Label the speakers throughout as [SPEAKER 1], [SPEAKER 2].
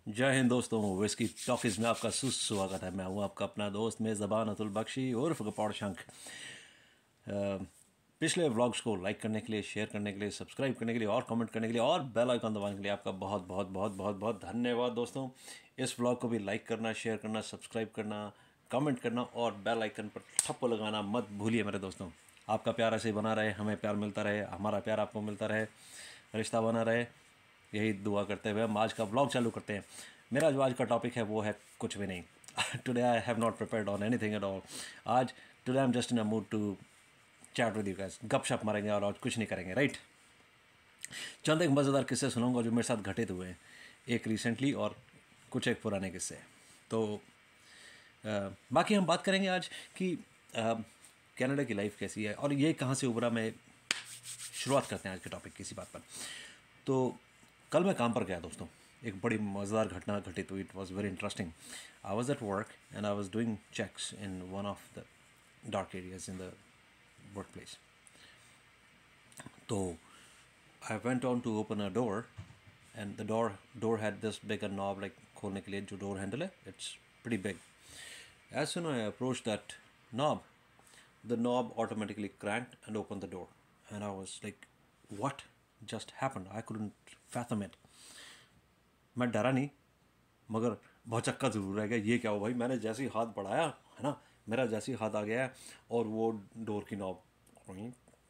[SPEAKER 1] जय हिंद दोस्तों, whisky talkies में आपका सुस्वागत है। मैं हूं आपका अपना दोस्त मेज़बान अतुल बख्शी उर्फ गपौड़ शंख। पिछले व्लॉग्स को लाइक करने के लिए, शेयर करने के लिए, सब्सक्राइब करने के लिए और कमेंट करने के लिए और बेल आइकन दबाने के लिए आपका बहुत बहुत बहुत बहुत बहुत धन्यवाद दोस्तों। इस व्लॉग को भी लाइक करना, शेयर करना, सब्सक्राइब करना, कमेंट करना और बेल आइकन पर ठप्पो लगाना मत भूलिए मेरे दोस्तों। आपका प्यार ऐसे ही बना रहे, हमें प्यार मिलता रहे, हमारा प्यार आपको मिलता रहे, रिश्ता बना रहे, यही दुआ करते हुए हम आज का व्लॉग चालू करते हैं। मेरा जो आज का टॉपिक है वो है कुछ भी नहीं। Today I have not prepared on anything at all. आज today I am just in a mood to chat with you guys. गपशप मारेंगे और आज कुछ नहीं करेंगे, राइट। चंद एक मज़ेदार किस्से सुनाऊंगा जो मेरे साथ घटित हुए हैं, एक रिसेंटली और कुछ एक पुराने किस्से। तो बाकी हम बात करेंगे आज कि कनाडा की लाइफ कैसी है और ये कहाँ से उभरा। मैं शुरुआत करते हैं आज के टॉपिक की इसी बात पर। तो कल मैं काम पर गया दोस्तों, एक बड़ी मज़ेदार घटना घटित हुई। It was very interesting. I was at work and I was doing checks in one of the dark areas in the work place. तो I went on to open a door and the door had this big knob, like खोलने के लिए जो door handle है, it's pretty big. As soon I approach that knob, the knob automatically cranked and opened the door. And I was like, what just happened? I couldn't fathom it. मैं डरा नहीं, मगर बहुत चक्का ज़रूर रह गया। ये क्या हो भाई, मैंने जैसे ही हाथ बढ़ाया है ना, मेरा जैसे ही हाथ आ गया है और वो डोर की नॉब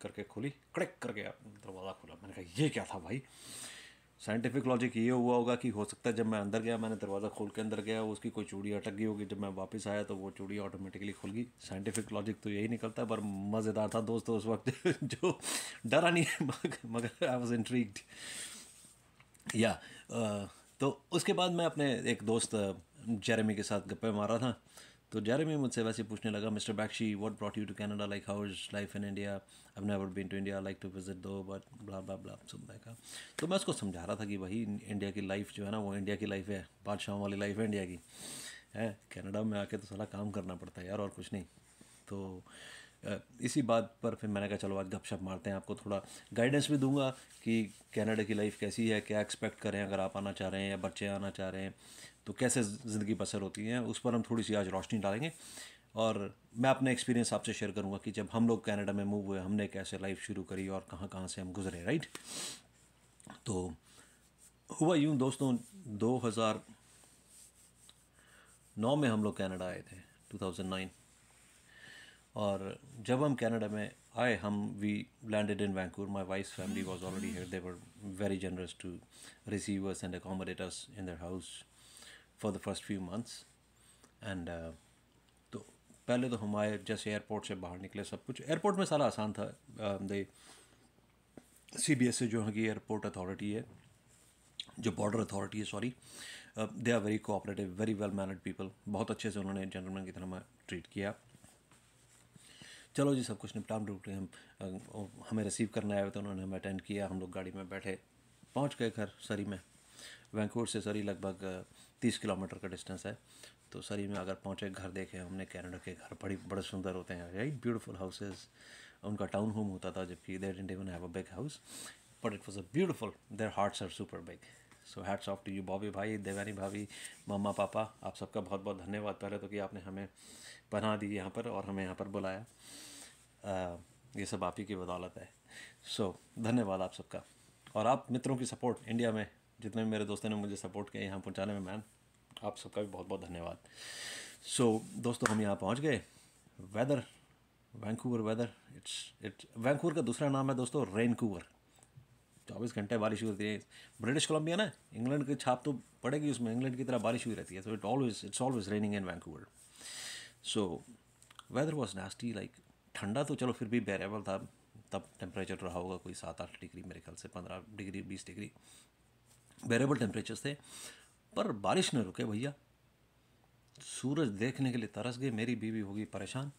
[SPEAKER 1] करके खुली, कड़क करके दरवाज़ा खुला। मैंने कहा ये क्या था भाई। साइंटिफिक लॉजिक ये हुआ होगा कि हो सकता है जब मैं अंदर गया, मैंने दरवाज़ा खोल के अंदर गया, उसकी कोई चूड़ी अटक गई होगी, जब मैं वापस आया तो वो चूड़ी ऑटोमेटिकली खुल गई। साइंटिफिक लॉजिक तो यही निकलता है। पर मज़ेदार था दोस्तों उस वक्त जो डरा नहीं मगर आई वॉज इंट्रीग्ड या। तो उसके बाद मैं अपने एक दोस्त जेरेमी के साथ गप्पे मारा था। तो जेरेमी मुझसे वैसे पूछने लगा, mister Bakshi, what brought you to Canada, like how is life in India, I have never been to India, like to visit though but bla bla bla सब का। तो मैं उसको समझा रहा था कि भाई इंडिया की लाइफ जो है ना, वो इंडिया की लाइफ है, बादशाहों वाली लाइफ है इंडिया की है। कनाडा में आके तो साला काम करना पड़ता है यार, और कुछ नहीं। तो इसी बात पर फिर मैंने कहा चलो आज गपशप मारते हैं, आपको थोड़ा गाइडेंस भी दूंगा कि कनाडा की लाइफ कैसी है, क्या एक्सपेक्ट करें अगर आप आना चाह रहे हैं या बच्चे आना चाह रहे हैं, तो कैसे ज़िंदगी बसर होती है, उस पर हम थोड़ी सी आज रोशनी डालेंगे। और मैं अपने एक्सपीरियंस आपसे शेयर करूंगा कि जब हम लोग कनाडा में मूव हुए, हमने कैसे लाइफ शुरू करी और कहाँ कहाँ से हम गुजरे, राइट। तो हुआ यूँ दोस्तों, 2009 में हम लोग कनाडा आए थे, 2009। और जब हम कनाडा में आए, हम we landed in Vancouver. My wife's family was already here. They were very generous to receive us and accommodate us in their house for the first few months. And तो पहले तो हम आए, जैसे एयरपोर्ट से बाहर निकले, सब कुछ एयरपोर्ट में सारा आसान था। दे CBSA जो है कि एयरपोर्ट अथॉरिटी है, जो बॉर्डर अथॉरिटी है, sorry, they are very cooperative, very well mannered people. बहुत अच्छे से उन्होंने जेंटलमैन की तरह ट्रीट किया। चलो जी, सब कुछ निपटान रूप के हम हमें रिसीव करने आए हुए थे, उन्होंने हमें अटेंड किया। हम लोग गाड़ी में बैठे, पहुंच गए घर सरी में। वैंकूवर से सरी लगभग 30 किलोमीटर का डिस्टेंस है। तो सरी में अगर पहुंचे, घर देखे हमने कनाडा के घर बड़े सुंदर होते हैं, राइट, ब्यूटीफुल हाउसेज। उनका टाउन होम होता था, जबकि they didn't even have a big house, but it was a beautiful, their hearts are super big. So hats off to you Bobby भाई, देवानी भाभी, मम्मा पापा, आप सबका बहुत बहुत धन्यवाद पहले तो कि आपने हमें पनाह दी यहाँ पर और हमें यहाँ पर बुलाया। ये सब आप ही की बदौलत है। सो धन्यवाद आप सबका। और आप मित्रों की सपोर्ट, इंडिया में जितने मेरे दोस्तों ने मुझे सपोर्ट किया यहाँ पहुँचाने में, मैन, आप सबका भी बहुत बहुत धन्यवाद। सो दोस्तों, हम यहाँ पहुँच गए। Weather, Vancouver weather, it's Vancouver का दूसरा नाम है दोस्तों रेनकूवर। 24 घंटे बारिश हुई रहती है। ब्रिटिश कोलंबिया ना, इंग्लैंड की छाप तो पड़ेगी उसमें, इंग्लैंड की तरह बारिश हुई रहती है। So it's always raining in Vancouver. So whether was nasty, like ठंडा तो चलो फिर भी बेरेबल था। तब टेम्परेचर रहा होगा कोई 7-8 डिग्री, मेरे ख्याल से 15 डिग्री 20 डिग्री बेरेबल टेम्परेचर्स थे। पर बारिश न रुके भैया। सूरज देखने के लिए तरस गए। मेरी बीवी होगी परेशान,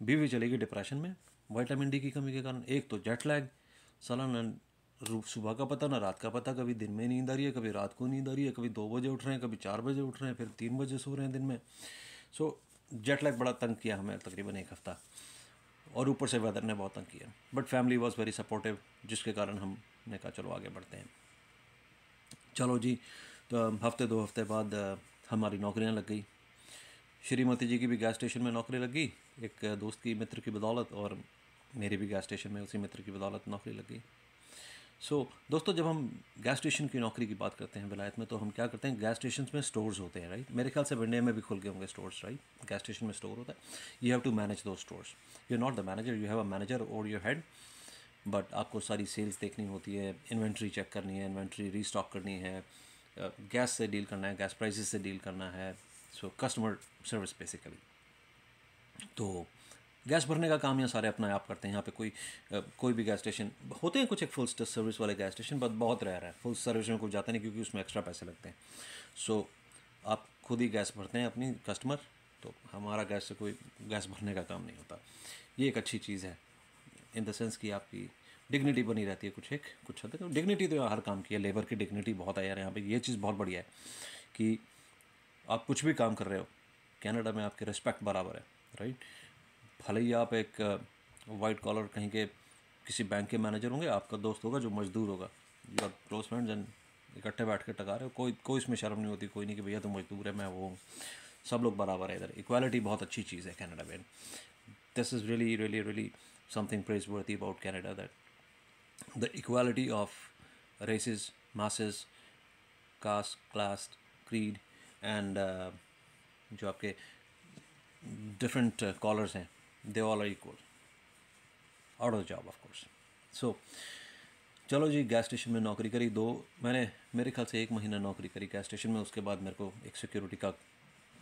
[SPEAKER 1] बीवी चलेगी डिप्रेशन में विटामिन डी की कमी के कारण। एक तो जेट लैग, साला न सुबह का पता ना रात का पता, कभी दिन में नींद आ रही है, कभी रात को नींद आ रही है, कभी 2 बजे उठ रहे हैं, कभी 4 बजे उठ रहे हैं, फिर 3 बजे सो रहे हैं दिन में। सो जेट लैग बड़ा तंग किया हमें तकरीबन एक हफ़्ता, और ऊपर से वेदर ने बहुत तंग किया। But family was very supportive, जिसके कारण हमने कहा चलो आगे बढ़ते हैं। चलो जी, तो हफ्ते 2 हफ्ते बाद हमारी नौकरियां लग गई। श्रीमती जी की भी गैस स्टेशन में नौकरी लग गई, एक दोस्त की मित्र की बदौलत, और मेरी भी गैस स्टेशन में उसी मित्र की बदौलत नौकरी लग गई। दोस्तों, जब हम गैस स्टेशन की नौकरी की बात करते हैं विलायत में, तो हम क्या करते हैं, गैस स्टेशन में स्टोर्स होते हैं, राइट। मेरे ख्याल से इंडिया में भी खुल गए होंगे स्टोर्स, राइट। गैस स्टेशन में स्टोर होता है, यू हैव टू मैनेज दो stores. You are not the manager, you have a manager और योर हेड, बट आपको सारी सेल्स देखनी होती है, इन्वेंट्री चेक करनी है, इन्वेंट्री रीस्टॉक करनी है, गैस से डील करना है, गैस प्राइसेस से डील करना है। Customer service basically. तो गैस भरने का काम यहाँ सारे अपना आप करते हैं। यहाँ पे कोई भी गैस स्टेशन होते हैं, कुछ एक फुल सर्विस वाले गैस स्टेशन, बट बहुत रेयर है। फुल सर्विस में कोई जाता नहीं, क्योंकि उसमें एक्स्ट्रा पैसे लगते हैं। आप खुद ही गैस भरते हैं अपनी कस्टमर। तो हमारा गैस से कोई गैस भरने का काम नहीं होता। ये एक अच्छी चीज़ है, इन द सेंस कि आपकी डिग्निटी बनी रहती है कुछ हद तक। डिग्निटी तो हर काम की है, लेबर की डिग्निटी बहुत है यार यहाँ पे। ये चीज़ बहुत बढ़िया है कि आप कुछ भी काम कर रहे हो, कनाडा में आपके रिस्पेक्ट बराबर है, राइट। भले ही आप एक वाइट कॉलर कहीं के किसी बैंक के मैनेजर होंगे, आपका दोस्त होगा जो मजदूर होगा, you are close friends and इकट्ठे बैठ के टका रहे हो, कोई इसमें शर्म नहीं होती, कोई नहीं कि भैया तुम मजदूर है, मैं वो हूँ। सब लोग बराबर है इधर। इक्वालिटी बहुत अच्छी चीज़ है कनाडा में। This is really really really something praiseworthy about Canada, that the equality of races, masses, caste, class, creed and जो आपके डिफरेंट कॉलर्स हैं, they all are equal out of the job of course. चलो जी, gas station में नौकरी करी मैंने मेरे ख्याल से 1 महीना नौकरी करी गैस स्टेशन में। उसके बाद मेरे को एक सिक्योरिटी का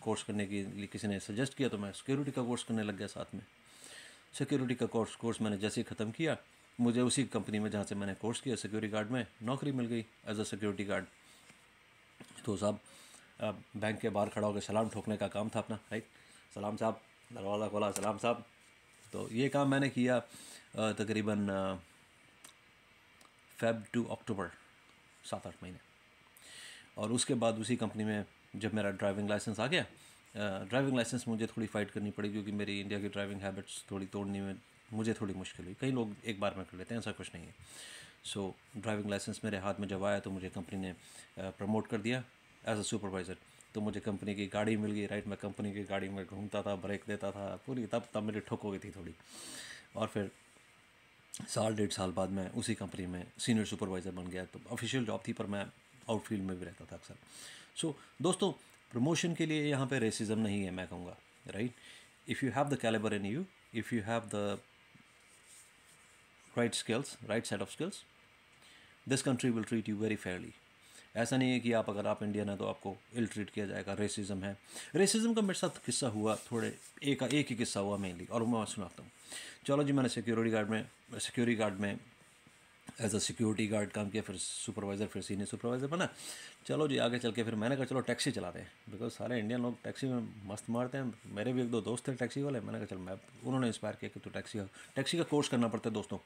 [SPEAKER 1] कोर्स करने के लिए किसी ने सजेस्ट किया, तो मैं सिक्योरिटी का कोर्स करने लग गया साथ में। सिक्योरिटी का कोर्स मैंने जैसे ही ख़त्म किया, मुझे उसी कंपनी में जहाँ से मैंने कोर्स किया सिक्योरिटी गार्ड में नौकरी मिल गई एज अ सिक्योरिटी गार्ड। तो साहब बैंक के बाहर खड़ा होकर सलाम ठोकने का काम था अपना, राइट। सलाम साहब, दरवाज़ा खोला, सलाम साहब। तो ये काम मैंने किया तकरीबन फेब टू अक्टूबर, 7-8 महीने। और उसके बाद उसी कंपनी में जब मेरा ड्राइविंग लाइसेंस आ गया, ड्राइविंग लाइसेंस मुझे थोड़ी फ़ाइट करनी पड़ी, क्योंकि मेरी इंडिया की ड्राइविंग हैबिट्स थोड़ी तोड़ने में मुझे थोड़ी मुश्किल हुई। कई लोग एक बार में कर लेते हैं, ऐसा कुछ नहीं है। ड्राइविंग लाइसेंस मेरे हाथ में जब आया, तो मुझे कंपनी ने प्रमोट कर दिया एज अ सुपरवाइज़र। तो मुझे कंपनी की गाड़ी मिल गई, राइट। मैं कंपनी की गाड़ी में घूमता था, ब्रेक देता था पूरी। तब मेरी ठुक हो गई थी थोड़ी। और फिर 1.5 साल बाद मैं उसी कंपनी में सीनियर सुपरवाइज़र बन गया। तो ऑफिशियल जॉब थी, पर मैं आउटफील्ड में भी रहता था अक्सर। दोस्तों, प्रमोशन के लिए यहाँ पे रेसिज्म नहीं है, मैं कहूँगा, right. If you have the calibre in you, if you have the right skills, right set of skills, this country will treat you very fairly. ऐसा नहीं है कि अगर आप इंडियन हैं तो आपको इल ट्रीट किया जाएगा। रेसिज्म है। रेसिज्म का मेरे साथ किस्सा हुआ, थोड़े एक ही किस्सा हुआ मेनली, और मैं सुनाता हूँ। चलो जी, मैंने सिक्योरिटी गार्ड में एज अ सिक्योरिटी गार्ड काम किया, फिर सुपरवाइज़र, फिर सीनियर सुपरवाइज़र बना। चलो जी, आगे चल के फिर मैंने कहा चलो टैक्सी चलाते हैं, बिकॉज सारे इंडियन लोग टैक्सी में मस्त मारते हैं। मेरे भी 1-2 दोस्त थे टैक्सी वाले। मैंने कहा चल उन्होंने इंस्पायर किया कि तो टैक्सी का कोर्स करना पड़ता है दोस्तों।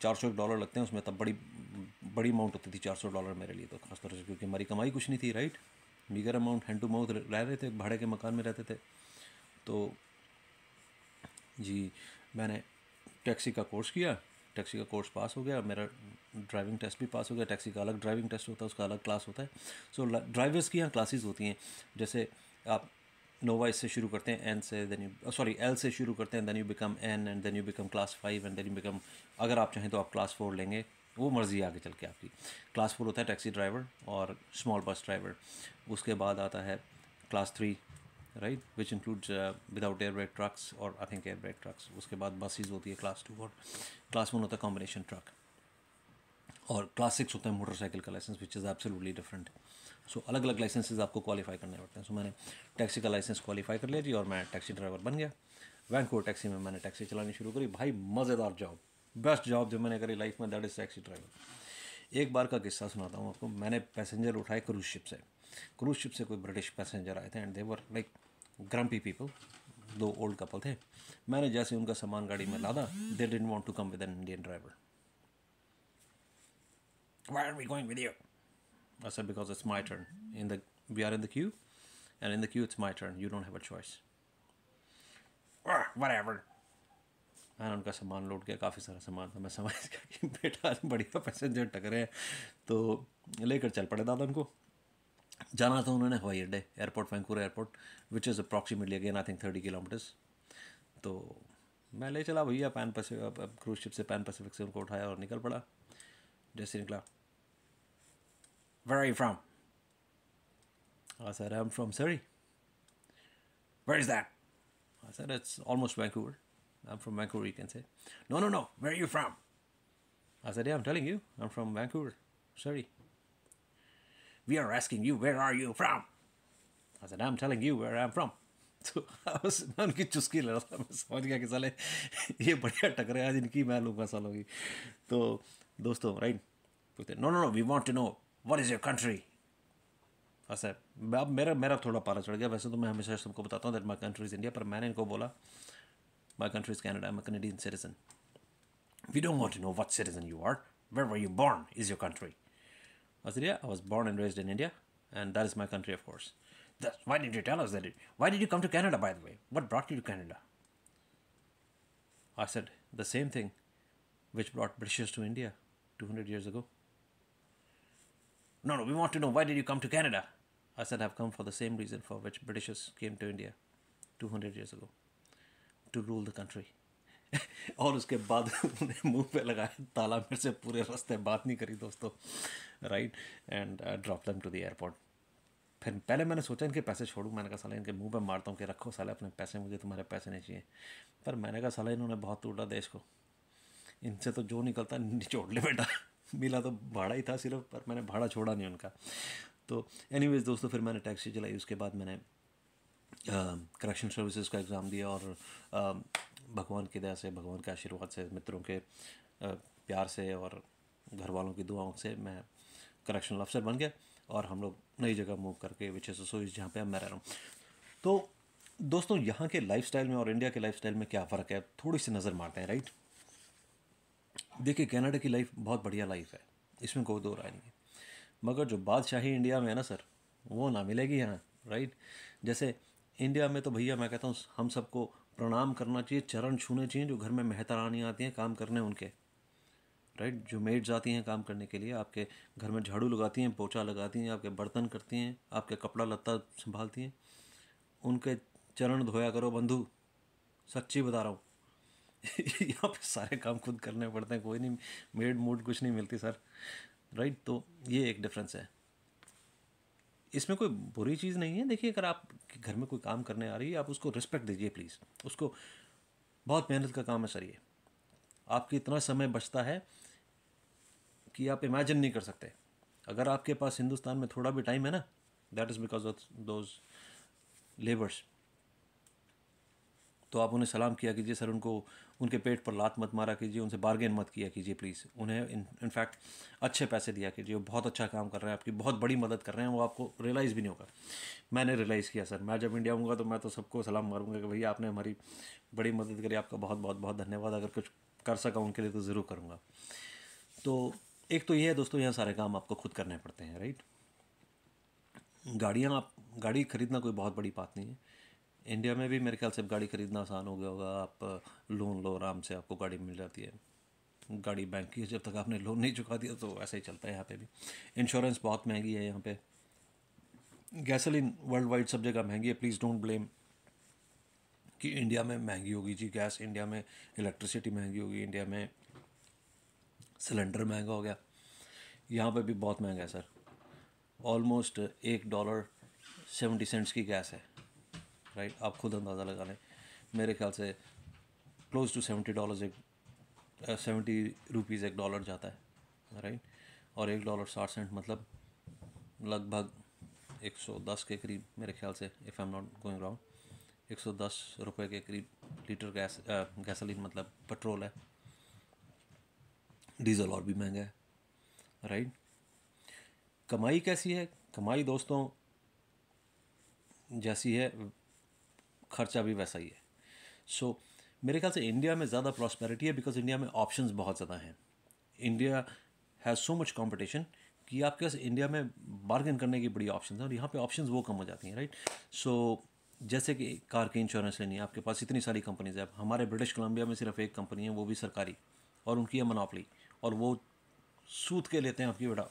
[SPEAKER 1] $400 लगते हैं उसमें। तब बड़ी अमाउंट होती थी $400 मेरे लिए, तो खासतौर से क्योंकि हमारी कमाई कुछ नहीं थी, right. Meagre amount, hand to mouth रह रहे थे, भाड़े के मकान में रहते थे। तो जी, मैंने टैक्सी का कोर्स किया। टैक्सी का कोर्स पास हो गया, मेरा ड्राइविंग टेस्ट भी पास हो गया। टैक्सी का अलग ड्राइविंग टेस्ट होता है, उसका अलग क्लास होता है। ड्राइवर्स की यहाँ क्लासेस होती हैं। जैसे आप नोवाइस से शुरू करते हैं, एल से शुरू करते हैं, then you become an, and then you become class 5, and then you become, अगर आप चाहें तो आप क्लास 4 लेंगे, वो मर्ज़ी आगे चल के आपकी। क्लास 4 होता है टैक्सी ड्राइवर और स्मॉल बस ड्राइवर। उसके बाद आता है class 3, right, which includes without air brake trucks और I think air brake trucks. उसके बाद बसेज होती है क्लास 2, और क्लास 1 होता है कॉम्बिनेशन ट्रक, और क्लास 6 होता है मोटरसाइकिल का licence, which is absolutely different. अलग अलग लाइसेंसेज आपको क्वालिफाई करने पड़ते हैं। मैंने टैक्सी का लाइसेंस क्वालिफाई कर लिया जी, और मैं टैक्सी ड्राइवर बन गया। वैंकूवर टैक्सी में मैंने टैक्सी चलानी शुरू करी। भाई मज़ेदार जॉब, बेस्ट जॉब जो मैंने करी लाइफ में, दैट इज़ टैक्सी ड्राइवर। एक बार का किस्सा सुनाता हूँ आपको। मैंने पैसेंजर उठाए क्रूज शिप से कोई ब्रिटिश पैसेंजर आए थे, and they were like grumpy people. 2 old couple थे। मैंने जैसे उनका सामान गाड़ी में लादा, they didn't want to come with an Indian driver. Why are we going with you? I said, because it's my turn. We are in the queue, and in the queue it's my turn. You don't have a choice. Whatever. मैंने उनका सामान load किया, काफ़ी सारा सामान था। मैं समझ गया कि बेटा आज बढ़िया पैसेंजर टकरे हैं, तो लेकर चल पड़े दादा उनको। जाना था उन्होंने हवाई अड्डे, airport, Vancouver airport, which is approximately again I think 30 kilometres. तो मैं ले चला भैया पैन पैसिफिक, क्रूज शिप से, पैन पैसिफिक से उनको उठाया और निकल पड़ा। जैसे निकला, where are you from? I said I am from Surrey. Where is that? I said it's almost Vancouver. I am from Vancouver, you can say. No no no, where are you from? I said, yeah, I'm telling you, I'm from Vancouver, sorry. We are asking you, where are you from? I said, I'm telling you where I'm from. तो मैं उनकी चुस्की ले रहा था, मैं समझ गया कि साले ये बढ़िया टकरे आज इनकी मैं लूँगा सालों की। तो दोस्तों राइट पूछते, no no no, we want to know what is your country. ऐसा अब मेरा थोड़ा पारा चढ़ गया। वैसे तो मैं हमेशा सबको बताता हूँ that my country is India, पर मैंने इनको बोला my country is Canada, I am a Canadian citizen. We don't want to know what citizen you are, where were you born, is your country? I said, yeah, I was born and raised in India, and that is my country, of course. Why did you tell us that? Why did you come to Canada, by the way? What brought you to Canada? I said, the same thing which brought Britishers to India 200 years ago. No, we want to know, why did you come to Canada? I said, I've come for the same reason for which Britishers came to India 200 years ago, to rule the country. और उसके बाद उन्हें मुंह पे लगाया ताला, मेरे से पूरे रास्ते बात नहीं करी दोस्तों, right, and drop them to the airport. फिर पहले मैंने सोचा इनके पैसे छोड़ूं, मैंने कहा साला इनके मुंह पे मारता हूँ कि रखो साले अपने पैसे, मुझे तुम्हारे पैसे नहीं चाहिए। पर मैंने कहा साला इन्होंने बहुत टूटा देश को, इनसे तो जो निकलता निचोड़ ले बेटा। मिला तो भाड़ा ही था सिर्फ, पर मैंने भाड़ा छोड़ा नहीं उनका। तो एनीवेज दोस्तों, फिर मैंने टैक्सी चलाई, उसके बाद मैंने करेक्शन सर्विसेज का एग्ज़ाम दिया, और भगवान की दया से, भगवान के आशीर्वाद से, मित्रों के प्यार से और घर वालों की दुआओं से मैं करेक्शनल अफसर बन गया, और हम लोग नई जगह मूव करके, विच इज़ सोइस, जहाँ पे अब मैं रह रहा हूँ। तो दोस्तों यहाँ के लाइफस्टाइल में और इंडिया के लाइफस्टाइल में क्या फ़र्क है, थोड़ी सी नज़र मारते हैं, राइट। देखिए कनाडा की लाइफ बहुत बढ़िया लाइफ है, इसमें कोई दो राय नहीं है, मगर जो बादशाही इंडिया में है ना सर, वो ना मिलेगी यहाँ, राइट। जैसे इंडिया में तो भैया मैं कहता हूँ हम सबको प्रणाम करना चाहिए, चरण छूने चाहिए जो घर में मेहतरानी आती हैं काम करने उनके, राइट। जो मेड्स आती हैं काम करने के लिए, आपके घर में झाड़ू लगाती हैं, पोछा लगाती हैं, आपके बर्तन करती हैं, आपके कपड़ा लत्ता संभालती हैं, उनके चरण धोया करो बंधु, सच्ची बता रहा हूँ। यहाँ पे सारे काम खुद करने पड़ते हैं, कोई नहीं, मेड मूड कुछ नहीं मिलती सर, राइट। तो ये एक डिफरेंस है, इसमें कोई बुरी चीज़ नहीं है। देखिए अगर आप घर में कोई काम करने आ रही है, आप उसको रिस्पेक्ट दीजिए प्लीज़, उसको, बहुत मेहनत का काम है सर ये, आपकी इतना समय बचता है कि आप इमेजिन नहीं कर सकते। अगर आपके पास हिंदुस्तान में थोड़ा भी टाइम है ना, that is because of those labours. तो आप उन्हें सलाम किया कीजिए सर, उनको उनके पेट पर लात मत मारा कीजिए, उनसे बार्गेन मत किया कीजिए प्लीज़, उन्हें इनफैक्ट अच्छे पैसे दिया कीजिए, वो बहुत अच्छा काम कर रहे हैं, आपकी बहुत बड़ी मदद कर रहे हैं, वो आपको रियलाइज़ भी नहीं होगा। मैंने रियलाइज़ किया सर, मैं जब इंडिया आऊँगा तो मैं तो सबको सलाम मारूंगा कि भैया आपने हमारी बड़ी मदद करी, आपका बहुत बहुत बहुत धन्यवाद, अगर कुछ कर सका उनके लिए तो ज़रूर करूँगा। तो एक तो ये है दोस्तों, यहाँ सारे काम आपको खुद करने पड़ते हैं, राइट। गाड़ी खरीदना कोई बहुत बड़ी बात नहीं है। इंडिया में भी मेरे ख्याल से गाड़ी खरीदना आसान हो गया होगा, आप लोन लो, आराम से आपको गाड़ी मिल जाती है। गाड़ी बैंक की, जब तक आपने लोन नहीं चुका दिया तो ऐसा ही चलता है यहाँ पे भी। इंश्योरेंस बहुत महंगी है यहाँ पे, गैसोलीन वर्ल्ड वाइड सब जगह महंगी है। प्लीज़ डोंट ब्लेम कि इंडिया में महंगी होगी जी गैस, इंडिया में इलेक्ट्रिसिटी महंगी होगी, इंडिया में सिलेंडर महंगा हो गया, यहाँ पे भी बहुत महंगा है सर। ऑलमोस्ट $1.70 की गैस है, राइट। आप खुद अंदाज़ा लगा लें, मेरे ख्याल से क्लोज टू $70 ₹70 एक डॉलर जाता है, राइट। और $1.60 मतलब लगभग 110 के करीब मेरे ख्याल से, if I am not going wrong, 110 रुपये के करीब लीटर गैसोलीन मतलब पेट्रोल है। डीज़ल और भी महंगा है, राइट। कमाई कैसी है? कमाई दोस्तों जैसी है, खर्चा भी वैसा ही है। सो मेरे ख्याल से इंडिया में ज़्यादा प्रॉस्पेरिटी है, बिकॉज इंडिया में ऑप्शंस बहुत ज़्यादा हैं। India has so much competition कि आपके पास इंडिया में बार्गेन करने की बड़ी ऑप्शन है, और यहाँ पे ऑप्शंस वो कम हो जाती हैं, राइट। सो जैसे कि कार की इंश्योरेंस लेनी है, आपके पास इतनी सारी कंपनीज है। हमारे ब्रिटिश कोलंबिया में सिर्फ एक कंपनी है, वो भी सरकारी, और उनकी है मोनोपोली, और वो सूद के लेते हैं आपकी बेटा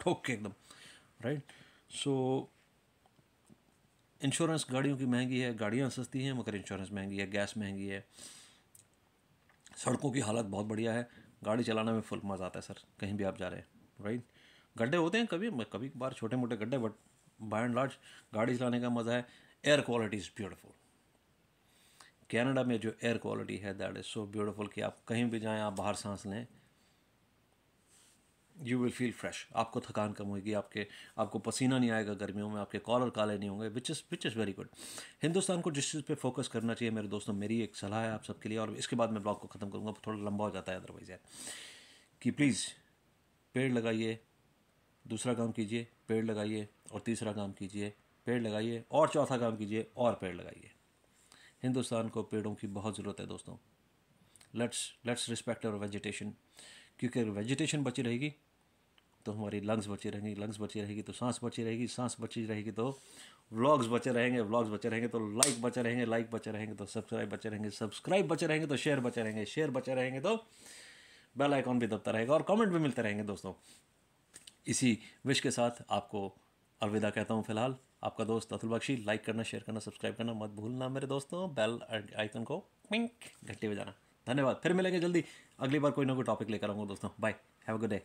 [SPEAKER 1] ठोक के एकदम, राइट। सो इंश्योरेंस गाड़ियों की महंगी है, गाड़ियाँ सस्ती हैं मगर इंश्योरेंस महंगी है, गैस महंगी है, सड़कों की हालत बहुत बढ़िया है, गाड़ी चलाने में फुल मज़ा आता है सर, कहीं भी आप जा रहे हैं, राइट। गड्ढे होते हैं कभी कभी कभार, छोटे मोटे गड्ढे, बट बाय एंड लार्ज गाड़ी चलाने का मज़ा है। Air quality is beautiful. Canada में जो एयर क्वालिटी है दैट इज़ सो ब्यूटीफुल कि आप कहीं भी जाएं, आप बाहर सांस लें, यू विल फील फ्रेश, आपको थकान कम होगी, आपको पसीना नहीं आएगा गर्मियों में, आपके कॉलर काले नहीं होंगे, which is very good. Hindustan को जिस चीज़ पे फोकस करना चाहिए मेरे दोस्तों, मेरी एक सलाह है आप सबके लिए, और इसके बाद मैं ब्लॉग को ख़त्म करूँगा, थोड़ा लंबा हो जाता है अदरवाइज यार, कि प्लीज़ पेड़ लगाइए, दूसरा काम कीजिए पेड़ लगाइए, और तीसरा काम कीजिए पेड़ लगाइए, और चौथा काम कीजिए और पेड़ लगाइए। हिंदुस्तान को पेड़ों की बहुत ज़रूरत है दोस्तों। लेट्स रिस्पेक्ट अवर वेजिटेशन, क्योंकि अगर वेजिटेशन बची रहेगी तो हमारी लंग्स बची रहेंगी, लंग्स बची रहेगी तो सांस बची रहेगी, सांस बची रहेगी तो व्लॉग्स बचे रहेंगे, व्लॉग्स बचे रहेंगे तो लाइक बचे रहेंगे, लाइक बचे रहेंगे तो सब्सक्राइब बचे रहेंगे, सब्सक्राइब बचे रहेंगे तो शेयर बचे रहेंगे, शेयर बचे रहेंगे तो बेल आइकॉन भी दबता रहेगा, और कमेंट भी मिलते रहेंगे दोस्तों। इसी विश के साथ आपको अलविदा कहता हूँ फिलहाल, आपका दोस्त अतुल बख्शी। लाइक करना, शेयर करना, सब्सक्राइब करना मत भूलना मेरे दोस्तों, बेल आइकन को घंटी बजाना। धन्यवाद, फिर मिलेंगे जल्दी, अगली बार कोई ना कोई टॉपिक लेकर आऊँगा दोस्तों। Bye, have a good day.